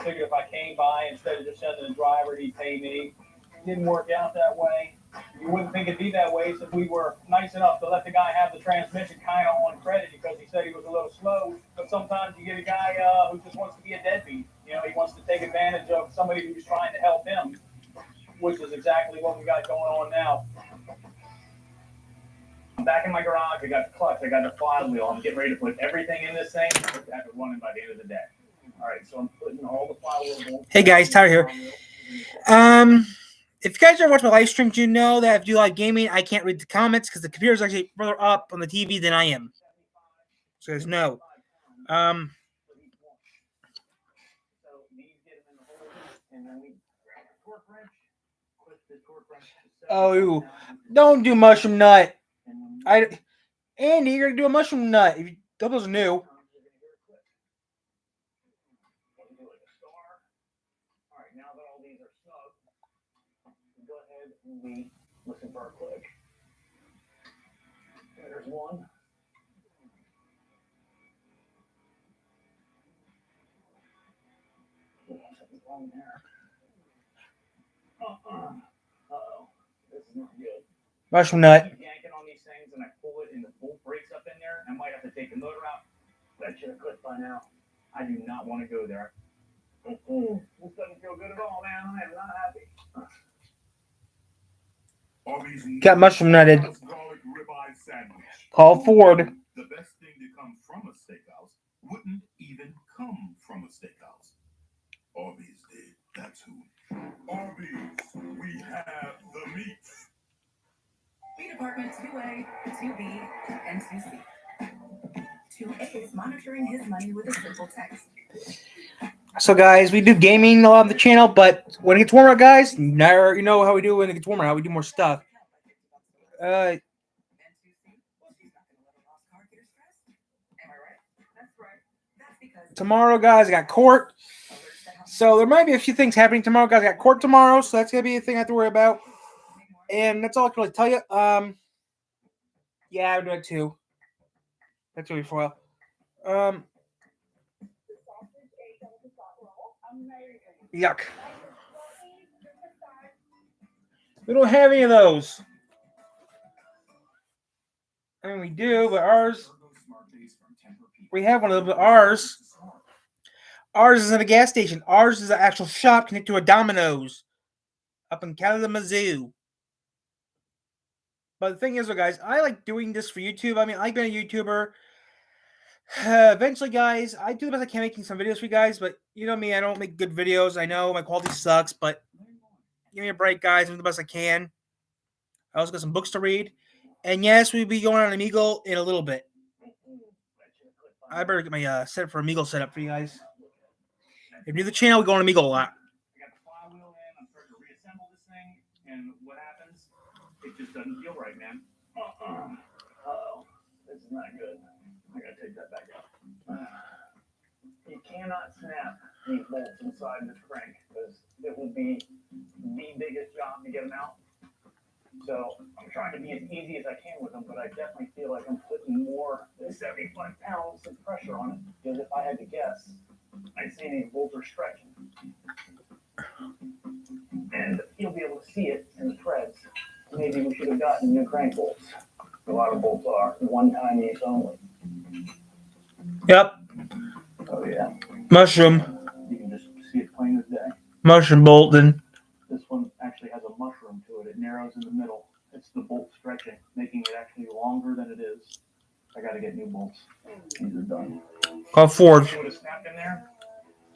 figured if I came by instead of just sending the driver, he'd pay me. It didn't work out that way. You wouldn't think it'd be that way since we were nice enough to let the guy have the transmission kind of on credit because he said he was a little slow. But sometimes you get a guy who just wants to be a deadbeat. You know, he wants to take advantage of somebody who's trying to help him, which is exactly what we got going on now. I'm back in my garage. I got the clutch. I got the flywheel. I'm getting ready to put everything in this thing. Have it running by the end of the day. All right, so I'm putting all the flywheel. Hey guys, Tyler here. If you guys ever watch my live streams, you know that if you like gaming, I can't read the comments because the computer is actually further up on the TV than I am. So there's no. Oh, don't do mushroom nut. Andy, you're gonna do a mushroom nut. If you, those are new. We listen for our click. There's one. Something's wrong there. Uh-oh. This is not good. Mushroom nut. I keep yanking on these things and I pull it and the bolt breaks up in there. I might have to take the motor out. That should have clicked by now. I do not want to go there. This doesn't feel good at all, man. I am not happy. Got mushroom nutted. Call Ford. The best thing to come from a steakhouse wouldn't even come from a steakhouse. Arby's did. That's who. Arby's. We have the meat. B Department 2A, 2B, and 2C. 2A is monitoring his money with a simple text. So guys, we do gaming a lot on the channel, but when it gets warmer, guys, you know how we do when it gets warmer, how we do more stuff. Tomorrow, guys, I got court. So there might be a few things happening tomorrow, guys. I got court tomorrow, so that's gonna be a thing I have to worry about. And that's all I can really tell you. Yeah, I'm doing it too. That's really for yuck. We don't have any of those. I mean, we do, but ours. We have one of them, but ours is at a gas station. Ours is an actual shop connected to a Domino's up in Kalamazoo. But the thing is, guys, I like doing this for YouTube. I mean, I like being a YouTuber. Eventually, guys, I do the best I can making some videos for you guys, but you know me, I don't make good videos. I know my quality sucks, but give me a break, guys. I'm doing the best I can. I also got some books to read. And yes, we'll be going on Omegle in a little bit. I better get my setup for Omegle set up for you guys. If you're new to the channel, we go on Omegle a lot. I got the flywheel in. I'm starting to reassemble this thing, and what happens? It just doesn't feel right, man. Uh-oh. This is not good. I gotta take that back out. You cannot snap these bolts inside this crank because it will be the biggest job to get them out. So I'm trying to be as easy as I can with them, but I definitely feel like I'm putting more than 75 pounds of pressure on it. Because if I had to guess, I'd say these bolts are stretching. And you'll be able to see it in the threads. Maybe we should have gotten new crank bolts. A lot of bolts are one-time use only. Yep. Oh, yeah. Mushroom. You can just see it plain as day. Mushroom bolt, then. This one actually has a mushroom to it. It narrows in the middle. It's the bolt stretching, making it actually longer than it is. I got to get new bolts. These are done. Call Ford. If it would have snapped in there,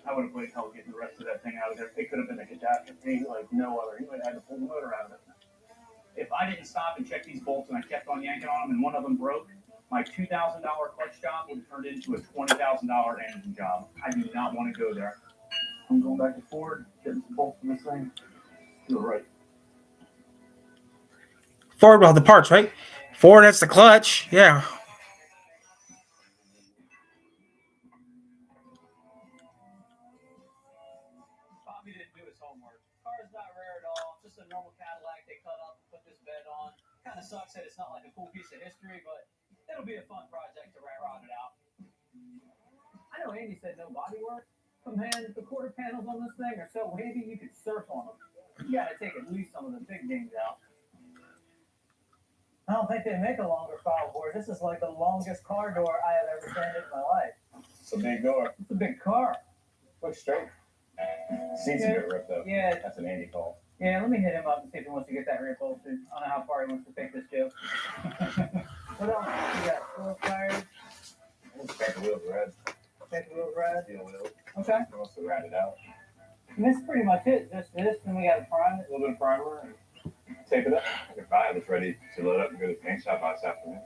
I would have played hell getting the rest of that thing out of there. It could have been a catastrophe like no other. He would have had to pull the motor out of it. If I didn't stop and check these bolts and I kept on yanking on them and one of them broke, my $2,000 clutch job would have turned into a $20,000 engine job. I do not want to go there. I'm going back to Ford, getting some bolts from this thing. To the right. Ford will have the parts, right? Ford, that's the clutch. Yeah. Bobby didn't do his homework. Car's not rare at all. Just a normal Cadillac they cut up and put this bed on. Kind of sucks that it's not like a cool piece of history, but it'll be a fun project to round it out. I know Andy said no body work, But man, the quarter panels on this thing are so heavy you could surf on them. You gotta take at least some of the big things out. I don't think they make a longer file board. This is like the longest car door I have ever sanded in my life. It's a big door. It's a big car. Looks straight. Seats a bit ripped up. Yeah, That's an Andy call. yeah, let me hit him up and see if he wants to get that reupholstered. I don't know how far he wants to take this joke. What else? You got 12 tires, Check the wheels red. check the wheels red. Steel wheels. Okay. He wants to rat it out. And that's pretty much it. Just this, and we got to prime it. A little bit of primer and tape it up. If I was ready to load up and go to the paint shop by this afternoon.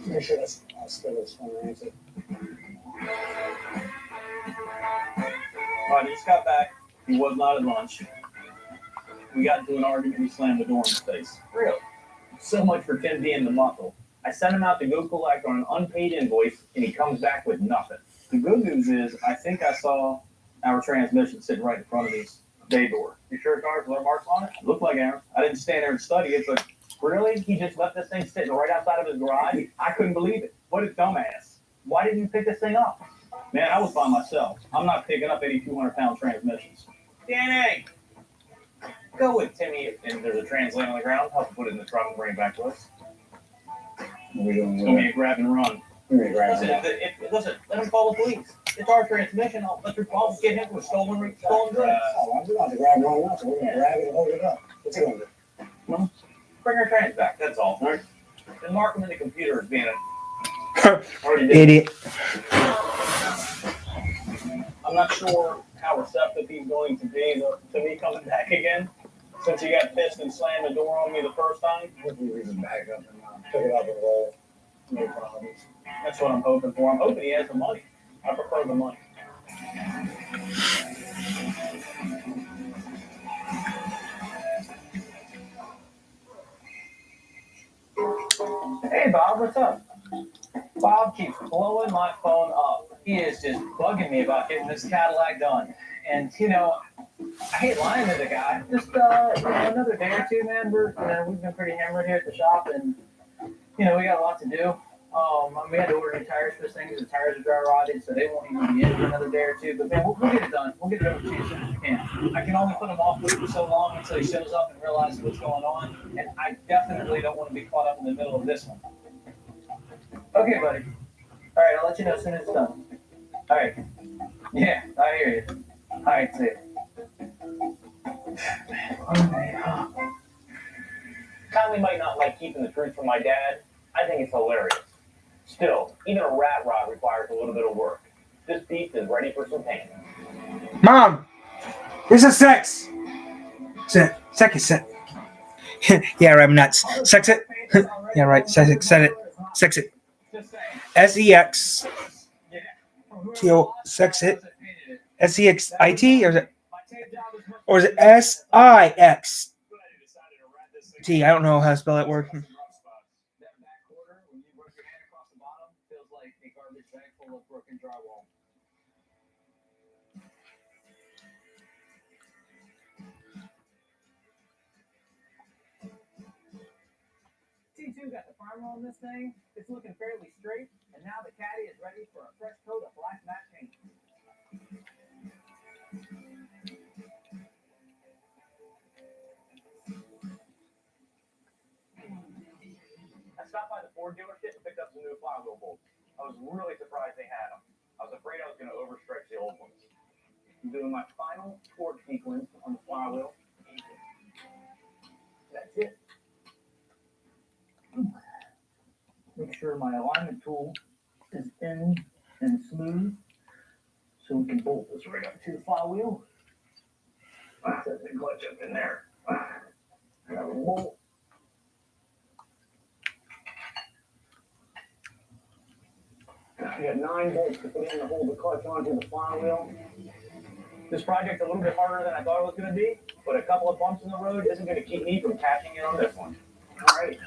Make sure that's still this one answer. Alright, he just got back. He was not at lunch. We got into an argument. He slammed the door in his face. Really? So much for Tim being the muscle. I sent him out to go collect on an unpaid invoice, and he comes back with nothing. The good news is, I think I saw our transmission sitting right in front of his bay door. You sure it's ours? With our marks on it? Looked like ours. I didn't stand there and study it, but really? He just left this thing sitting right outside of his garage? I couldn't believe it. What a dumbass. Why didn't you pick this thing up? Man, I was by myself. I'm not picking up any 200-pound transmissions. Danny! Go with Timmy, and there's a translate on the ground. Help him put it in the truck and bring it back to us. What are we doing? It's going to be a grab and run. Listen, listen, let him call the police. It's our transmission. I'll let your boss get him with stolen goods. Oh, we're not to grab one up, so we're gonna grab it and hold it up. What's it gonna do? Bring our trans back, that's all. And mark him in the computer as being a... Already did. Idiot. I'm not sure how receptive he's going to be to me coming back again, since he got pissed and slammed the door on me the first time. Hopefully we can back up and pick it up and roll. No problems. That's what I'm hoping for. I'm hoping he has the money. I prefer the money. Hey, Bob, what's up? Bob keeps blowing my phone up. He is just bugging me about getting this Cadillac done. And, you know, I hate lying to the guy. Just, another day or two, man. We've been pretty hammered here at the shop, and, you know, we got a lot to do. We had to order new tires for this thing because the tires are dry rotted, so they won't even be in for another day or two. But, man, we'll get it done. We'll get it over to you as soon as we can. I can only put him off for so long until he shows up and realizes what's going on. And I definitely don't want to be caught up in the middle of this one. Okay, buddy. All right, I'll let you know as soon as it's done. All right. Yeah, I hear you. All right, see you. Conley might not like keeping the truth from my dad. I think it's hilarious. Still, even a rat rod requires a little bit of work. This beast is ready for some pain. Mom, this is sex. Sex is sex. Yeah, right, I'm nuts. Sex it. Yeah, right. Sex it. Sex it. Sex it. SEX. T-O. Sex it. SEXIT, or is it SIX? T. I don't know how to spell that word. T2 got the primer on this thing. It's looking fairly straight, and now the caddy is ready for a fresh coat of black matte paint. I stopped by the Ford dealership and picked up some new flywheel bolts. I was really surprised they had them. I was afraid I was going to overstretch the old ones. I'm doing my final torque sequence on the flywheel. That's it. Make sure my alignment tool is in and smooth so we can bolt this right up to the flywheel. That's a clutch up in there. Got a bolt. I got 9 bolts to put in to hold the clutch onto the flywheel. This project's a little bit harder than I thought it was going to be, but a couple of bumps in the road isn't going to keep me from cashing in on this one. All right.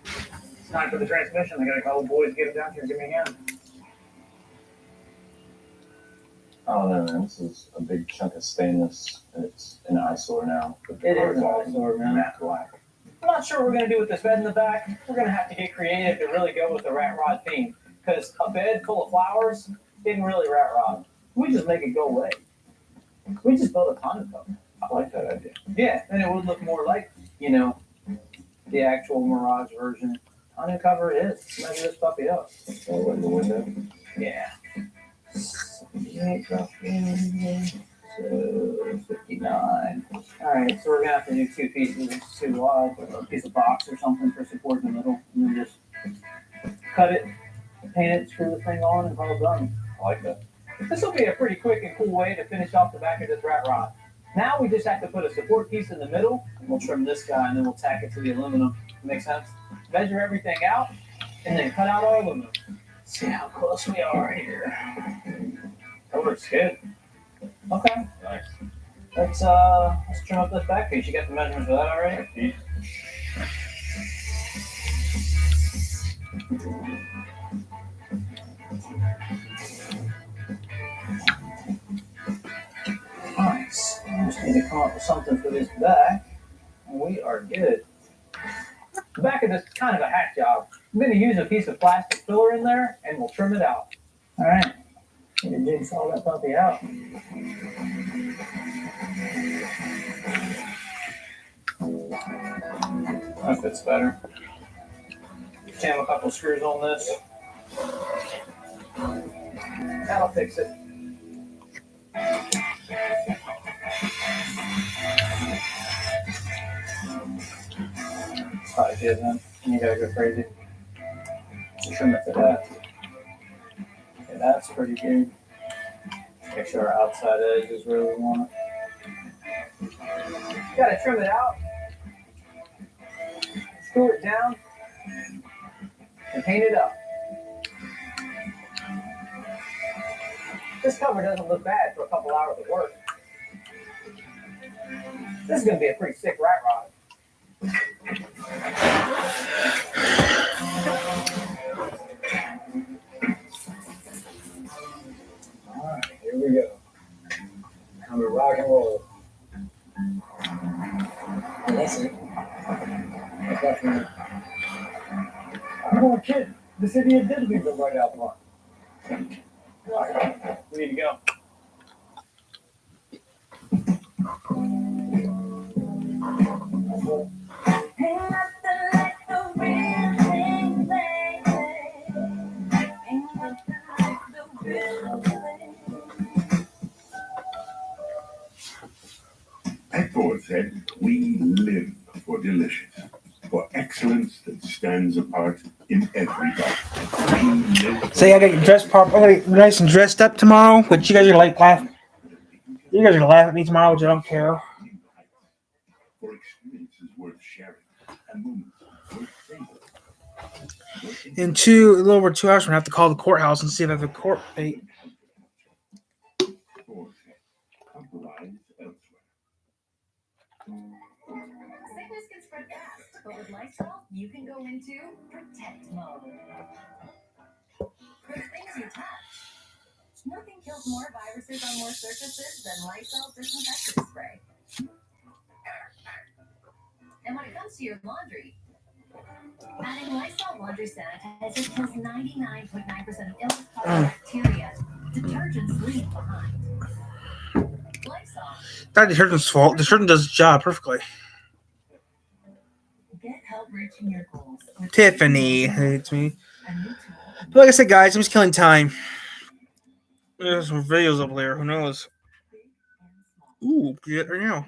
It's time for the transmission. I got a couple boys get it down here and give me a hand. Oh no, man, this is a big chunk of stainless, and it's an eyesore now. It is an eyesore, man. Matte black. I'm not sure what we're gonna do with this bed in the back. We're gonna have to get creative to really go with the rat rod theme. Because a bed full of flowers isn't really rat rod. We just make it go away. We just build a tonneau cover. I like that idea. Yeah, and it would look more like, you know, the actual Mirage version. Tonneau cover it is. Let's measure this puppy up. Oh, in the window. Yeah. 78 roughly. So 59. Alright, so we're gonna have to do two pieces. It's too wide. A piece of box or something for support in the middle. And then just cut it, paint it, screw the thing on, and it's all done. I like that. This will be a pretty quick and cool way to finish off the back of this rat rod. Now we just have to put a support piece in the middle, and we'll trim this guy, and then we'll tack it to the aluminum. Make sense? Measure everything out, and then cut out our aluminum. See how close we are here. That looks good. Okay. Nice. Let's trim up this back piece. You got the measurements for that already? Nice. I just need to come up with something for this back, and we are good. The back of this is kind of a hack job. I'm going to use a piece of plastic filler in there, and we'll trim it out. All right. Need to jigsaw that puppy out. That fits better. Jam a couple screws on this. That'll fix it. Probably good, man. You gotta go crazy. Trim it to that. Okay, that's pretty good. Make sure our outside edge is where we want it. Gotta trim it out. Screw it down. And paint it up. This cover doesn't look bad for a couple hours of work. This is gonna be a pretty sick rat rod. Alright, here we go. Time to rock and roll. Oh, that's it. That's not for me. I'm not kidding. This idiot did leave them right out front. We need to go. Ain't nothing like the real thing, baby. Ain't nothing like the real thing. At Boar's Head, we live for delicious, for excellence that stands apart in every bite. We live Say I gotta get dressed I'm gonna get nice and dressed up tomorrow, but you guys are like laugh. You guys are gonna laugh at me tomorrow, which I don't care. for experiences worth sharing and moments worth saving. In a little over 2 hours, we're gonna have to call the courthouse and see if I have a court date. Boar's Head, compromise elsewhere. Sickness can spread fast, but with Lysol, you can go into protect mode. For the things you touch, nothing kills more viruses on more surfaces than Lysol disinfectant spray. And when it comes to your laundry, adding Lysol laundry sanitizer kills 99.9% of illness-causing bacteria. Detergents leave behind. Lysol. Not the detergent's fault. The detergent does its job perfectly. Get help reaching your goals. with Tiffany hates me. a new tool. But like I said, guys, I'm just killing time. There's some videos up there. Who knows? Big and small. Ooh, yeah, right now.